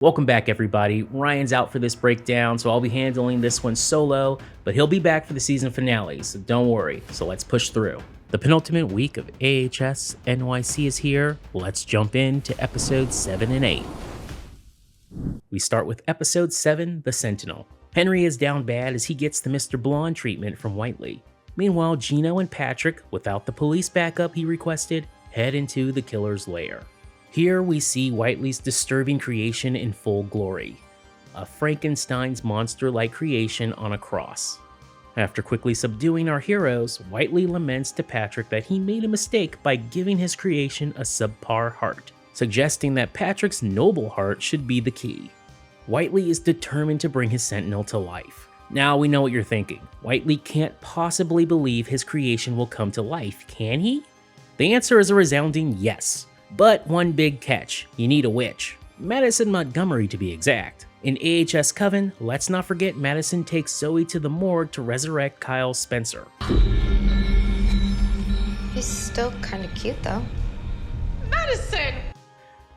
Welcome back, everybody. Ryan's out for this breakdown, so I'll be handling this one solo, but he'll be back for the season finale, so don't worry. So let's push through. The penultimate week of AHS NYC is here. Let's jump into episodes 7 and 8. We start with episode 7, The Sentinel. Henry is down bad as he gets the Mr. Blonde treatment from Whitley. Meanwhile, Gino and Patrick, without the police backup he requested, head into the killer's lair. Here we see Whitley's disturbing creation in full glory, a Frankenstein's monster-like creation on a cross. After quickly subduing our heroes, Whitley laments to Patrick that he made a mistake by giving his creation a subpar heart, suggesting that Patrick's noble heart should be the key. Whitley is determined to bring his Sentinel to life. Now we know what you're thinking. Whitley can't possibly believe his creation will come to life, can he? The answer is a resounding yes. But one big catch, you need a witch. Madison Montgomery to be exact. In AHS Coven, let's not forget Madison takes Zoe to the morgue to resurrect Kyle Spencer. He's still kind of cute though. Madison!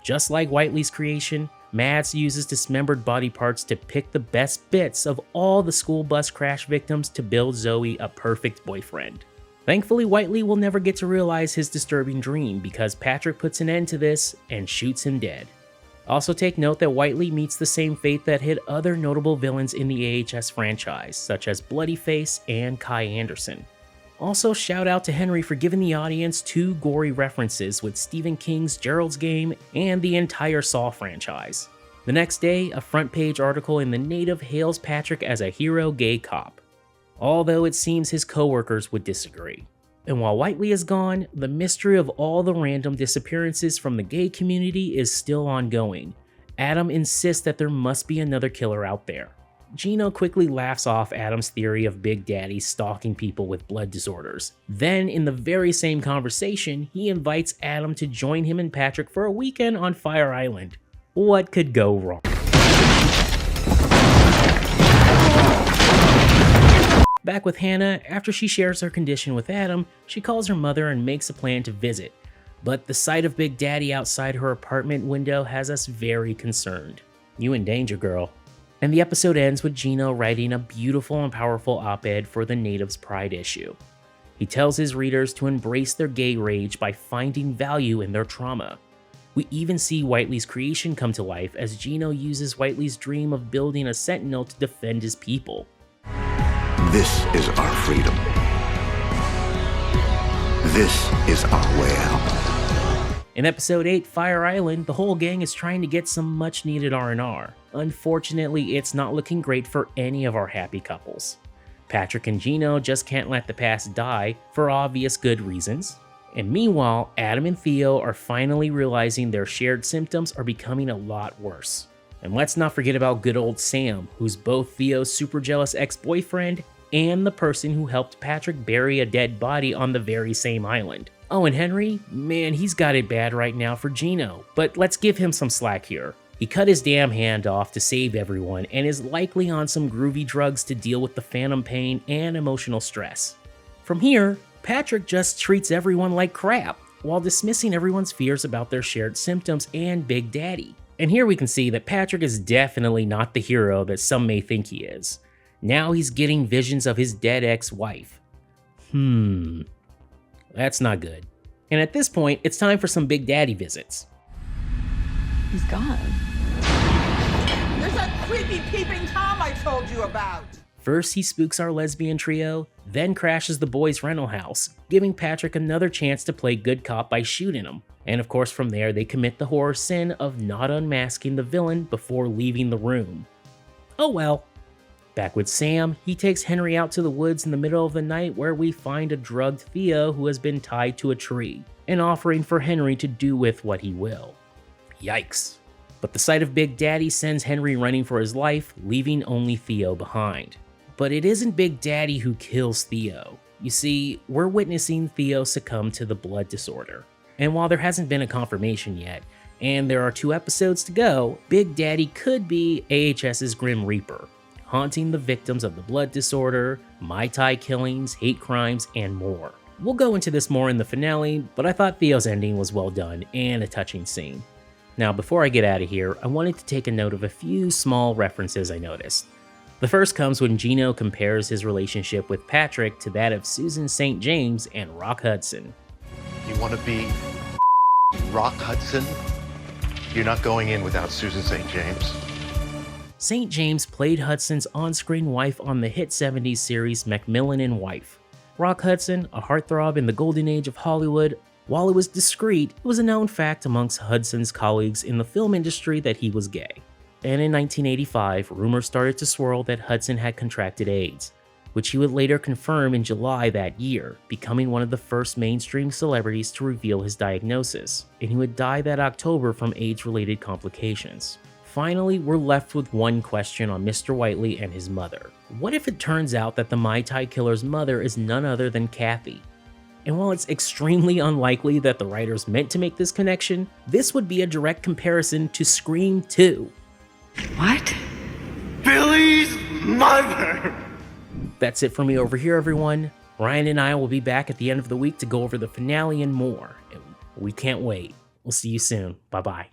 Just like Whitley's creation, Mads uses dismembered body parts to pick the best bits of all the school bus crash victims to build Zoe a perfect boyfriend. Thankfully, Whitley will never get to realize his disturbing dream because Patrick puts an end to this and shoots him dead. Also take note that Whitley meets the same fate that hit other notable villains in the AHS franchise, such as Bloodyface and Kai Anderson. Also shout out to Henry for giving the audience 2 gory references with Stephen King's Gerald's Game and the entire Saw franchise. The next day, a front page article in The Native hails Patrick as a hero gay cop, although it seems his coworkers would disagree. And while Whitley is gone, the mystery of all the random disappearances from the gay community is still ongoing. Adam insists that there must be another killer out there. Gino quickly laughs off Adam's theory of Big Daddy stalking people with blood disorders. Then, in the very same conversation, he invites Adam to join him and Patrick for a weekend on Fire Island. What could go wrong? Back with Hannah, after she shares her condition with Adam, she calls her mother and makes a plan to visit. But the sight of Big Daddy outside her apartment window has us very concerned. You in danger, girl. And the episode ends with Gino writing a beautiful and powerful op-ed for the Natives' Pride issue. He tells his readers to embrace their gay rage by finding value in their trauma. We even see Whitley's creation come to life as Gino uses Whitley's dream of building a Sentinel to defend his people. This is our freedom. This is our way out. In episode 8, Fire Island, the whole gang is trying to get some much needed R&R. Unfortunately, it's not looking great for any of our happy couples. Patrick and Gino just can't let the past die for obvious good reasons. And meanwhile, Adam and Theo are finally realizing their shared symptoms are becoming a lot worse. And let's not forget about good old Sam, who's both Theo's super jealous ex-boyfriend and the person who helped Patrick bury a dead body on the very same island. Oh, and Henry? Man, he's got it bad right now for Gino, but let's give him some slack here. He cut his damn hand off to save everyone and is likely on some groovy drugs to deal with the phantom pain and emotional stress. From here, Patrick just treats everyone like crap, while dismissing everyone's fears about their shared symptoms and Big Daddy. And here we can see that Patrick is definitely not the hero that some may think he is. Now he's getting visions of his dead ex-wife. That's not good. And at this point, it's time for some Big Daddy visits. He's gone. There's that creepy peeping Tom I told you about. First, he spooks our lesbian trio, then crashes the boys' rental house, giving Patrick another chance to play good cop by shooting him. And of course, from there, they commit the horror sin of not unmasking the villain before leaving the room. Oh well. Back with Sam, he takes Henry out to the woods in the middle of the night where we find a drugged Theo who has been tied to a tree, and offering for Henry to do with what he will. Yikes. But the sight of Big Daddy sends Henry running for his life, leaving only Theo behind. But it isn't Big Daddy who kills Theo. You see, we're witnessing Theo succumb to the blood disorder. And while there hasn't been a confirmation yet, and there are 2 episodes to go, Big Daddy could be AHS's Grim Reaper, haunting the victims of the blood disorder, Mai Tai killings, hate crimes, and more. We'll go into this more in the finale, but I thought Theo's ending was well done and a touching scene. Now, before I get out of here, I wanted to take a note of a few small references I noticed. The first comes when Gino compares his relationship with Patrick to that of Susan St. James and Rock Hudson. You want to be Rock Hudson? You're not going in without Susan St. James. St. James played Hudson's on-screen wife on the hit 70s series Macmillan and Wife. Rock Hudson, a heartthrob in the golden age of Hollywood, while it was discreet, it was a known fact amongst Hudson's colleagues in the film industry that he was gay. And in 1985, rumors started to swirl that Hudson had contracted AIDS, which he would later confirm in July that year, becoming one of the first mainstream celebrities to reveal his diagnosis, and he would die that October from AIDS-related complications. Finally, we're left with one question on Mr. Whitley and his mother. What if it turns out that the Mai Tai killer's mother is none other than Kathy? And while it's extremely unlikely that the writers meant to make this connection, this would be a direct comparison to Scream 2. What? Billy's mother! That's it for me over here, everyone. Ryan and I will be back at the end of the week to go over the finale and more. And we can't wait. We'll see you soon. Bye-bye.